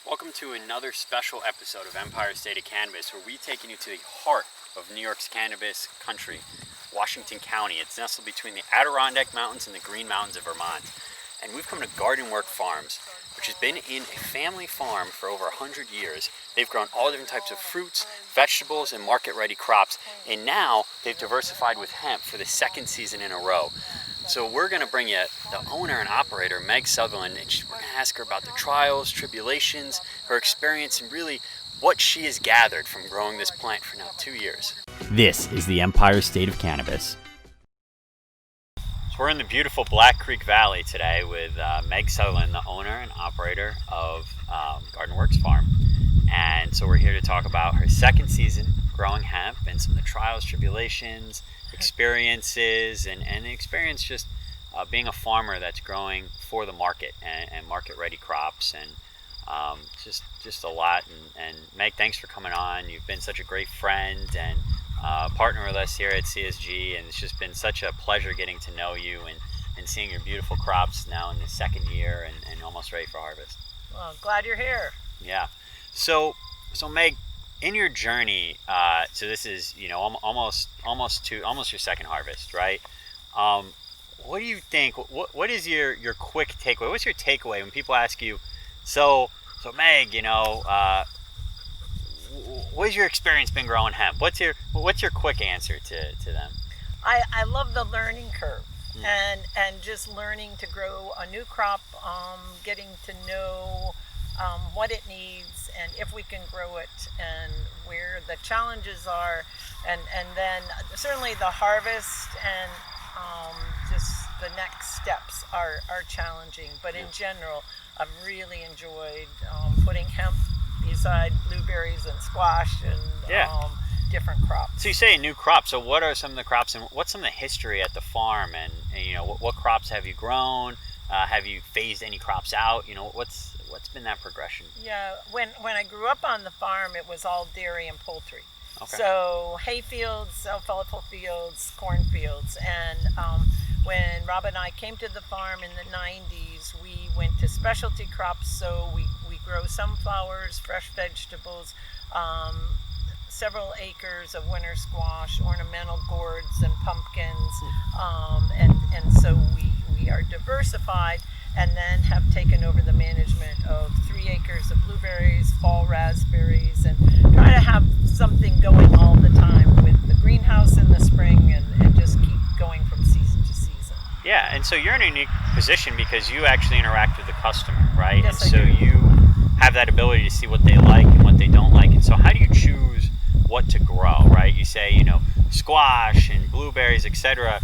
Welcome to another special episode of Empire State of Cannabis, where we're taking you to the heart of New York's cannabis country, Washington County. It's nestled between the Adirondack Mountains and the Green Mountains of Vermont. And we've come to Gardenworks Farms, which has been in a family farm for over 100 years. They've grown all different types of fruits, vegetables, and market-ready crops. And now they've diversified with hemp for the second season in a row. So we're going to bring you the owner and operator, Meg Southerland, and we're going to ask her about the trials, tribulations, her experience, and really what she has gathered from growing this plant for now 2 years. This is the Empire State of Cannabis. So we're in the beautiful Black Creek Valley today with Meg Southerland, the owner and operator of Gardenworks Farm. And so we're here to talk about her second season growing hemp and some of the trials, tribulations, experiences, and the experience just being a farmer that's growing for the market and market ready crops, and just a lot. And Meg, thanks for coming on. You've been such a great friend and partner with us here at CSG, and it's just been such a pleasure getting to know you and seeing your beautiful crops now in the second year and almost ready for harvest. Well, glad you're here. Yeah. So Meg, in your journey, so this is, almost your second harvest, right? What do you think? What is your quick takeaway? What's your takeaway when people ask you, so Meg, what has your experience been growing hemp? What's your quick answer to them? I love the learning curve and just learning to grow a new crop, getting to know what it needs and if we can grow it and where the challenges are, and then certainly the harvest and just the next steps are challenging, but in general I've really enjoyed putting hemp beside blueberries and squash and different crops. So you say a new crop, so what are some of the crops and what's some of the history at the farm, and what crops have you grown? Have you phased any crops out? What's been that progression? Yeah, when I grew up on the farm, it was all dairy and poultry. Okay. So hay fields, alfalfa fields, corn fields. And when Rob and I came to the farm in the 90s, we went to specialty crops. So we grow sunflowers, fresh vegetables, several acres of winter squash, ornamental gourds and pumpkins. And so we are diversified, and then have taken over the management of 3 acres of blueberries, fall raspberries, and try to have something going all the time with the greenhouse in the spring and just keep going from season to season. Yeah, and so you're in a unique position because you actually interact with the customer, right? Yes, and so I do. You have that ability to see what they like and what they don't like. And so how do you choose what to grow, right? You say, squash and blueberries, etc.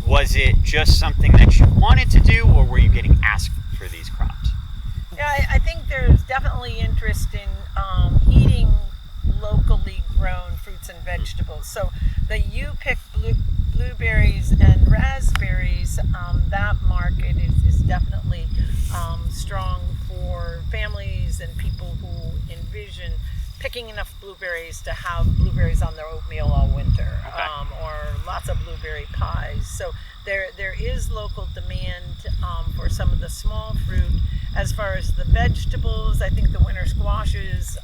Was it just something that you wanted to do, or were you getting asked for these crops? Yeah, I think there's definitely interest in eating locally grown fruits and vegetables. So you pick blueberries and raspberries, that market is definitely strong for families and people who envision picking enough blueberries to have blueberries on their oatmeal all winter, or lots of blueberry pies. So there is local demand for some of the small fruit. As far as the vegetables, I think the winter squashes,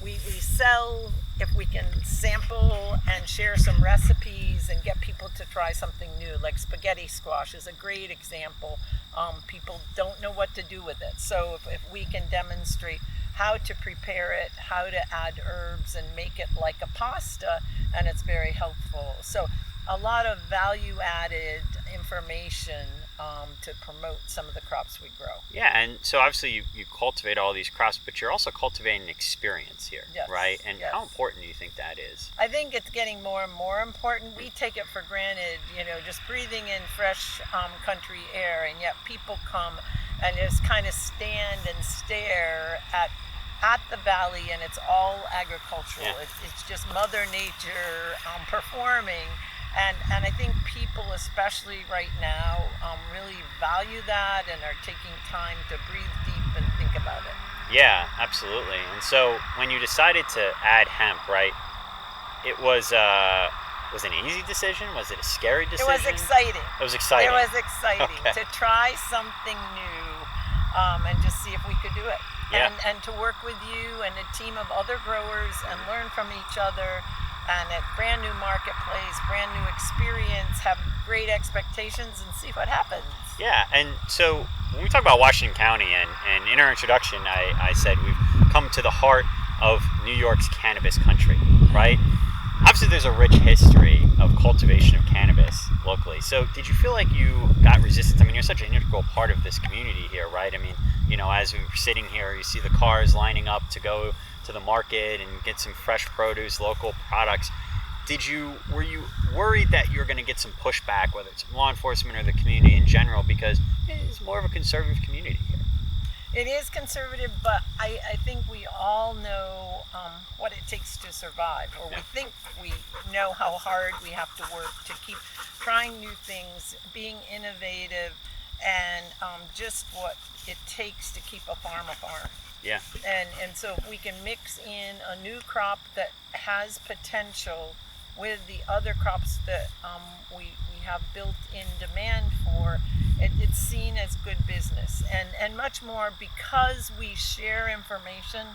we sell if we can sample and share some recipes and get people to try something new. Like spaghetti squash is a great example. People don't know what to do with it. So if we can demonstrate how to prepare it, how to add herbs and make it like a pasta, and it's very helpful. So a lot of value added information to promote some of the crops we grow. Yeah, and so obviously you cultivate all these crops, but you're also cultivating an experience here, yes, right? And yes. How important do you think that is? I think it's getting more and more important. We take it for granted, just breathing in fresh country air, and yet people come and just kind of stand and stare at the valley, and it's all agricultural. Yeah. It's just Mother Nature performing, and I think people, especially right now, really value that and are taking time to breathe deep and think about it. Yeah, absolutely. And so when you decided to add hemp, right, it was an easy decision? Was it a scary decision? It was exciting. It was exciting. To try something new and just see if we could do it. and to work with you and a team of other growers and learn from each other. And a brand new marketplace, brand new experience, have great expectations and see what happens. Yeah, and so when we talk about Washington County, and in our introduction, I said we've come to the heart of New York's cannabis country, right? Obviously, there's a rich history of cultivation of cannabis locally. So did you feel like you got resistance? I mean, you're such an integral part of this community here, right? I mean, as we're sitting here, you see the cars lining up to go to the market and get some fresh produce, local products. Were you worried that you were going to get some pushback, whether it's law enforcement or the community in general, because it's more of a conservative community here? It is conservative, but I think we all know what it takes to survive, or we think we know how hard we have to work to keep trying new things, being innovative, and just what it takes to keep a farm a farm. Yeah. And so if we can mix in a new crop that has potential with the other crops that we have built-in demand for, it's seen as good business. And much more because we share information,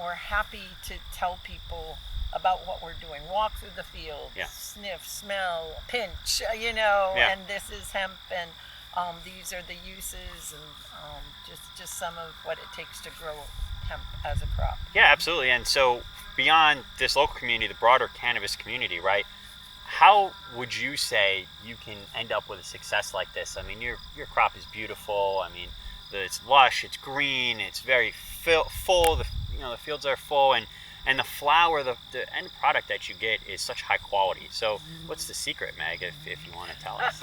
we're happy to tell people about what we're doing. Walk through the field, sniff, smell, pinch, and this is hemp, and these are the uses, and just some of what it takes to grow hemp as a crop. Yeah, absolutely. And so beyond this local community, the broader cannabis community, right? How would you say you can end up with a success like this? I mean, your crop is beautiful. I mean, it's lush, it's green, it's very full. The fields are full, and the flower, the end product that you get is such high quality. So, what's the secret, Meg? If you want to tell us.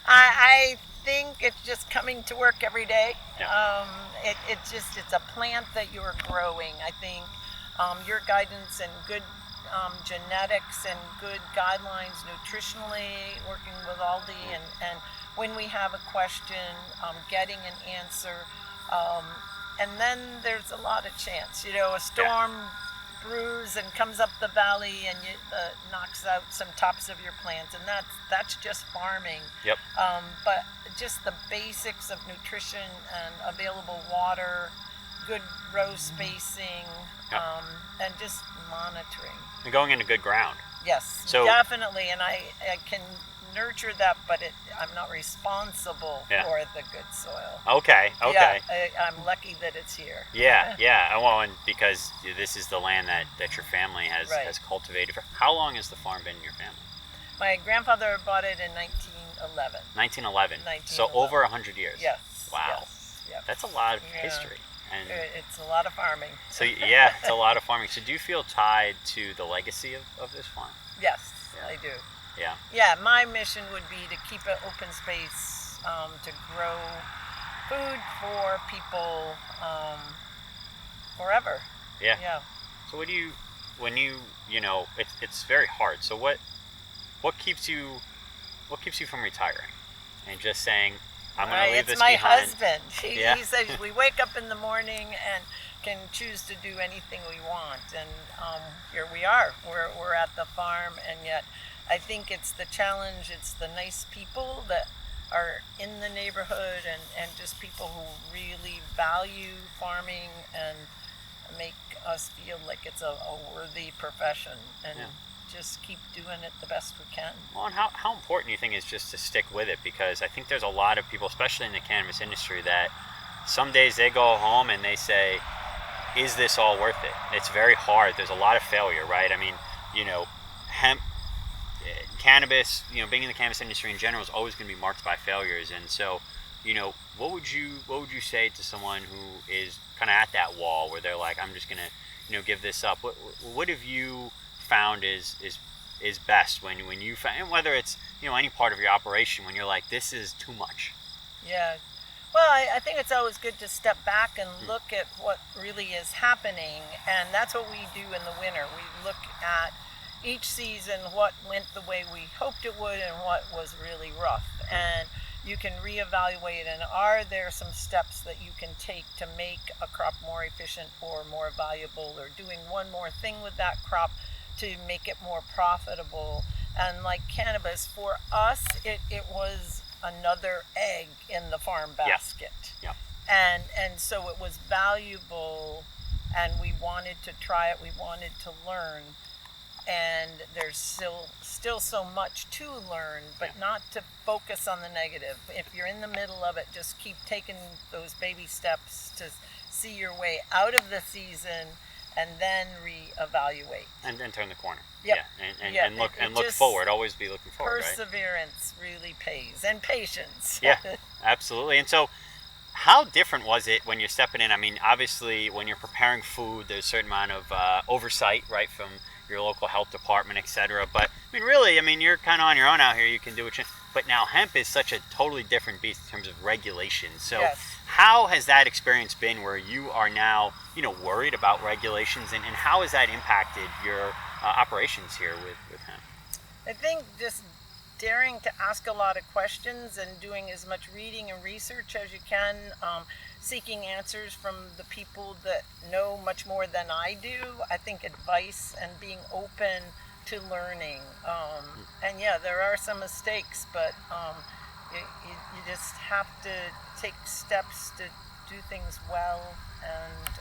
I think it's just coming to work every day. Yeah. It's a plant that you're growing. I think your guidance and good genetics and good guidelines nutritionally, working with Aldi, and when we have a question, getting an answer, and then there's a lot of chance. A storm brews and comes up the valley and knocks out some tops of your plants, and that's just farming. Yep. But just the basics of nutrition and available water, good row spacing, and just monitoring. And going into good ground. Yes, so, definitely, and I can nurture that, but I'm not responsible for the good soil. Okay. Yeah, I'm lucky that it's here. Yeah. Well, and because this is the land that your family has cultivated. For how long has the farm been in your family? My grandfather bought it in 1911. 1911. So over 100 years. Yes. Wow. Yes. That's a lot of history. And it's a lot of farming. So it's a lot of farming. So do you feel tied to the legacy of this farm? Yes, I do. Yeah. Yeah, my mission would be to keep an open space, to grow food for people forever. Yeah. Yeah. So it's very hard. So what keeps you from retiring and just saying, I'm going to leave this behind? It's my husband. He says we wake up in the morning and can choose to do anything we want, and here we are. We're at the farm, and yet I think it's the challenge. It's the nice people that are in the neighborhood, and just people who really value farming and make us feel like it's a worthy profession, and just keep doing it the best we can. Well, and how important do you think is just to stick with it? Because I think there's a lot of people, especially in the cannabis industry, that some days they go home and they say, is this all worth it? It's very hard. There's a lot of failure, right? I mean, hemp, cannabis, being in the cannabis industry in general is always going to be marked by failures. And so, what would you say to someone who is kind of at that wall where they're like, I'm just going to, give this up? What have you found is best when you find, whether it's, any part of your operation, when you're like, this is too much? Yeah. Well, I think it's always good to step back and look at what really is happening, and that's what we do in the winter. We look at each season what went the way we hoped it would and what was really rough, and you can reevaluate, and are there some steps that you can take to make a crop more efficient or more valuable, or doing one more thing with that crop to make it more profitable. And like cannabis, for us, it was another egg in the farm basket. Yeah. and so it was valuable, and we wanted to try it. We wanted to learn, and there's still so much to learn, but not to focus on the negative. If you're in the middle of it, just keep taking those baby steps to see your way out of the season, and then reevaluate. And then turn the corner. Yep. Yeah, and look forward. Always be looking forward. Perseverance really pays, and patience. Yeah, absolutely. And so, how different was it when you're stepping in? I mean, obviously, when you're preparing food, there's a certain amount of oversight, right, from your local health department, etc. But I mean, really, you're kind of on your own out here. You can do what you. But now, hemp is such a totally different beast in terms of regulations. So, how has that experience been, where you are now, worried about regulations, and how has that impacted your operations here with hemp? I think just daring to ask a lot of questions and doing as much reading and research as you can, seeking answers from the people that know much more than I do. I think advice and being open to learning. And yeah, there are some mistakes, but you just have to take steps to do things well, and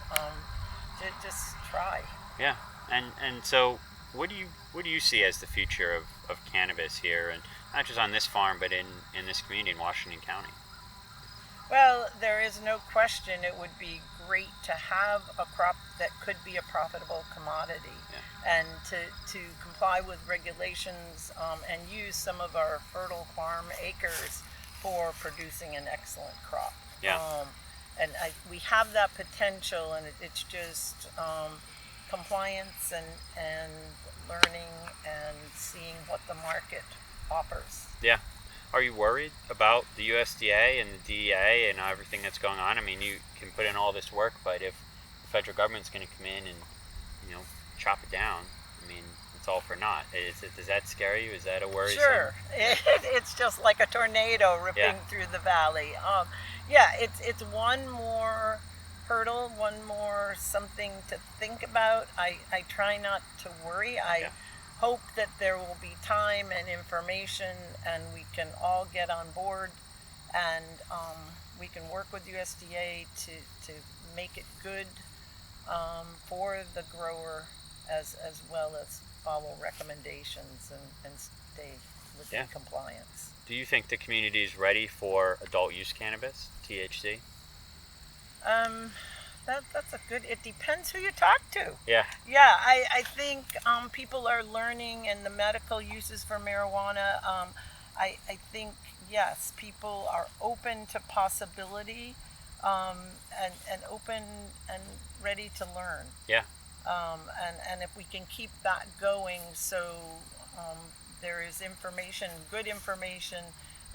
to just try. Yeah, and so what do you see as the future of cannabis here, and not just on this farm, but in this community in Washington County? Well, there is no question it would be great to have a crop that could be a profitable commodity, and to comply with regulations, and use some of our fertile farm acres for producing an excellent crop. And we have that potential, and it's just compliance and learning and seeing what the market offers. Yeah. Are you worried about the USDA and the DEA and everything that's going on? I mean, you can put in all this work, but if the federal government's going to come in and, chop it down, it's all for naught. Does that scare you? Is that a worry? Sure. It's just like a tornado ripping through the valley. It's one more hurdle, one more something to think about. I try not to worry. I hope that there will be time and information, and we can all get on board, and we can work with USDA to make it good for the grower, as well as follow recommendations and stay within compliance. Do you think the community is ready for adult use cannabis, THC? That's a good. It depends who you talk to. Yeah. Yeah, I think people are learning, and the medical uses for marijuana. I think yes, people are open to possibility, and open and ready to learn. Yeah. And if we can keep that going, so there is information, good information,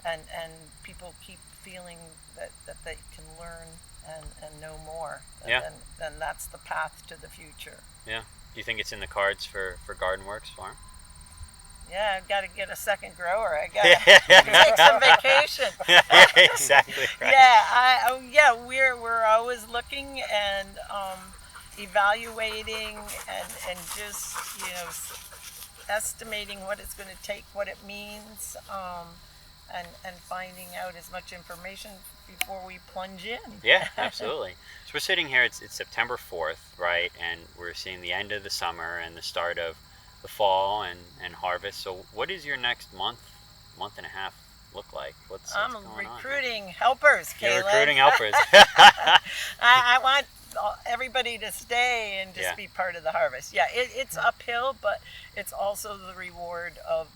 and people keep feeling that they can learn and know more, then that's the path to the future. Yeah. Do you think it's in the cards for Gardenworks Farm? Yeah, I've got to get a second grower. I got to take some vacation. Exactly. Right. We're always looking and evaluating and just estimating what it's going to take, what it means, and finding out as much information before we plunge in. Yeah, absolutely. So we're sitting here, it's September 4th, right? And we're seeing the end of the summer and the start of the fall and harvest. So what is your next month and a half look like? What's I'm going recruiting helpers, Kaylin. You're recruiting helpers. I want everybody to stay and just be part of the harvest. Yeah, it's uphill, but it's also the reward of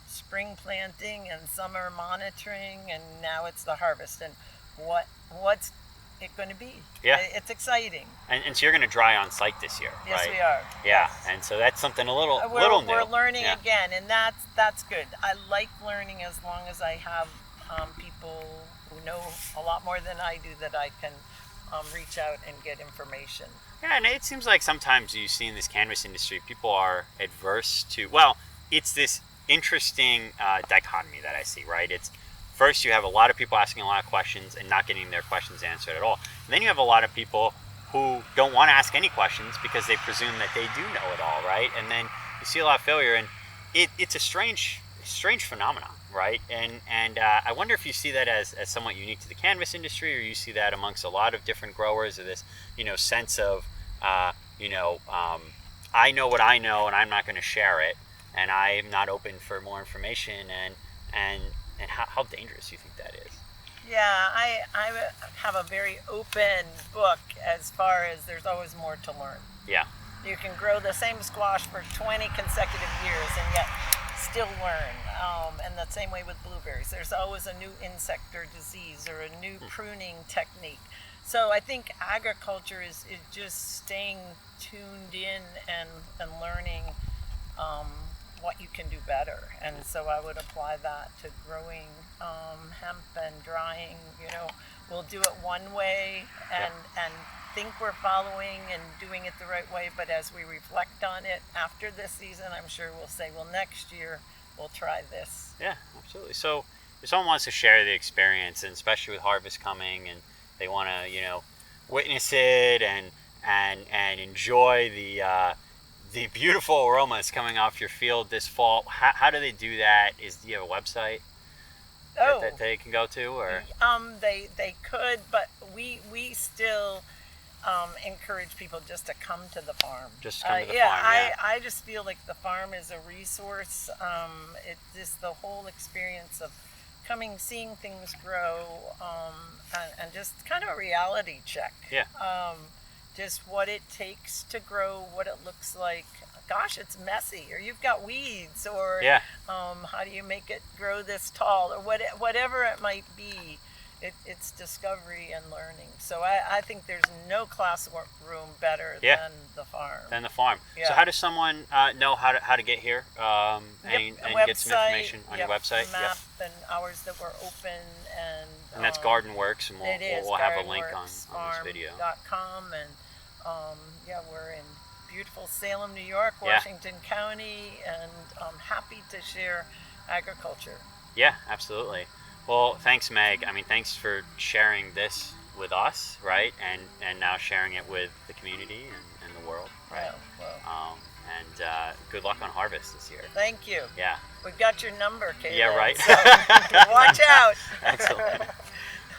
spring planting and summer monitoring, and now it's the harvest. And what's it going to be? Yeah, it's exciting. And so you're going to dry on site this year, yes, right? We are. Yeah, yes. And so that's something a little new. We're learning again, and that's good. I like learning as long as I have people who know a lot more than I do that I can reach out and get information. Yeah, and it seems like sometimes you see in this cannabis industry, people are adverse to, well, it's this interesting dichotomy that I see, right? It's first you have a lot of people asking a lot of questions and not getting their questions answered at all. And then you have a lot of people who don't want to ask any questions because they presume that they do know it all, right? And then you see a lot of failure, and it's a strange strange phenomenon, right? And I wonder if you see that as somewhat unique to the cannabis industry, or you see that amongst a lot of different growers, or this, sense of, I know what I know, and I'm not going to share it, and I'm not open for more information, and how dangerous do you think that is? Yeah, I have a very open book as far as there's always more to learn. Yeah. You can grow the same squash for 20 consecutive years and yet still learn. And the same way with blueberries. There's always a new insect or disease or a new pruning technique. So I think agriculture is just staying tuned in and learning what you can do better. And so I would apply that to growing hemp and drying. We'll do it one way and think we're following and doing it the right way, but as we reflect on it after this season, I'm sure we'll say, well, next year we'll try this. Yeah, absolutely. So if someone wants to share the experience, and especially with harvest coming, and they want to witness it and enjoy the beautiful aromas coming off your field this fall, how do they do that? Do you have a website that they can go to, or they could, but we still encourage people just to come to the farm. Just come to the farm. I just feel like the farm is a resource. It just the whole experience of coming, seeing things grow, and just kind of a reality check. Yeah. Just what it takes to grow, what it looks like. Gosh, it's messy, or you've got weeds, or how do you make it grow this tall, or whatever it might be. It's discovery and learning. So I think there's no classroom better than the farm. Yeah. So how does someone know how to get here and get some information on your website? Map and hours that we're open, and that's Gardenworks, and we'll have a link on this video. .com, and we're in beautiful Salem, New York, Washington County, and I'm happy to share agriculture. Yeah, absolutely. Well, thanks, Meg. Thanks for sharing this with us, right? And now sharing it with the community and the world, right? And good luck on harvest this year. Thank you. Yeah. We've got your number, Kate. Yeah, right. So watch out. Excellent.